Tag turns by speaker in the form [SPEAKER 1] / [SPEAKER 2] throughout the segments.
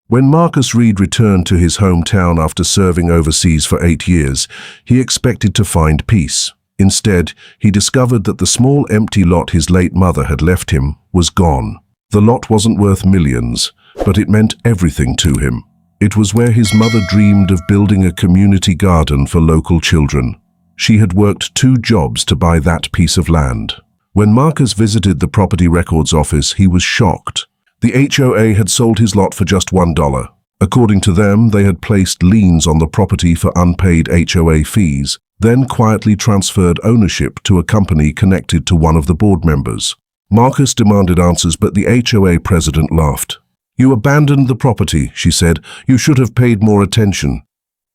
[SPEAKER 1] When Marcus Reed returned to his hometown after serving overseas for 8 years, he expected to find peace. Instead, he discovered that the small empty lot his late mother had left him was gone. The lot wasn't worth millions, but it meant everything to him. It was where his mother dreamed of building a community garden for local children. She had worked 2 jobs to buy that piece of land. When Marcus visited the property records office, he was shocked. The HOA had sold his lot for just $1. According to them, they had placed liens on the property for unpaid HOA fees, then quietly transferred ownership to a company connected to one of the board members. Marcus demanded answers, but the HOA president laughed. "You abandoned the property," she said. "You should have paid more attention."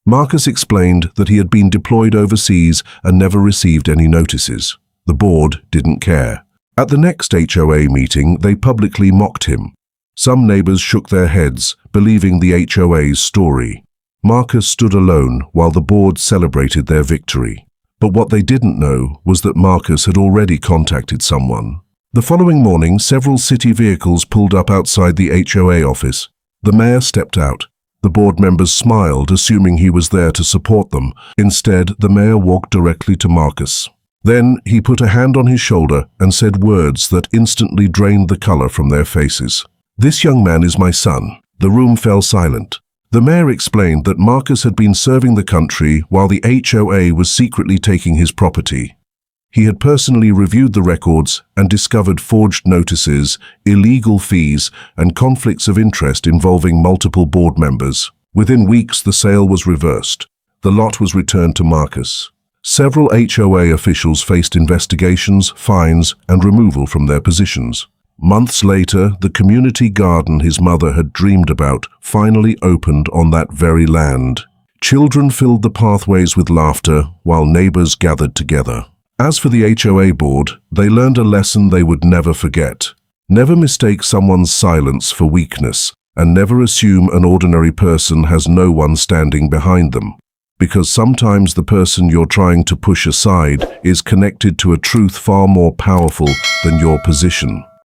[SPEAKER 1] Marcus explained that he had been deployed overseas and never received any notices. The board didn't care. At the next HOA meeting, they publicly mocked him. Some neighbors shook their heads, believing the HOA's story. Marcus stood alone while the board celebrated their victory. But what they didn't know was that Marcus had already contacted someone. The following morning, several city vehicles pulled up outside the HOA office. The mayor stepped out. The board members smiled, assuming he was there to support them. Instead, the mayor walked directly to Marcus. Then he put a hand on his shoulder and said words that instantly drained the color from their faces. "This young man is my son." The room fell silent. The mayor explained that Marcus had been serving the country while the HOA was secretly taking his property. He had personally reviewed the records and discovered forged notices, illegal fees, and conflicts of interest involving multiple board members. Within weeks, the sale was reversed. The lot was returned to Marcus. Several HOA officials faced investigations, fines, and removal from their positions. Months later, the community garden his mother had dreamed about finally opened on that very land. Children filled the pathways with laughter while neighbors gathered together. As for the HOA board, they learned a lesson they would never forget. Never mistake someone's silence for weakness, and never assume an ordinary person has no one standing behind them. Because sometimes the person you're trying to push aside is connected to a truth far more powerful than your position.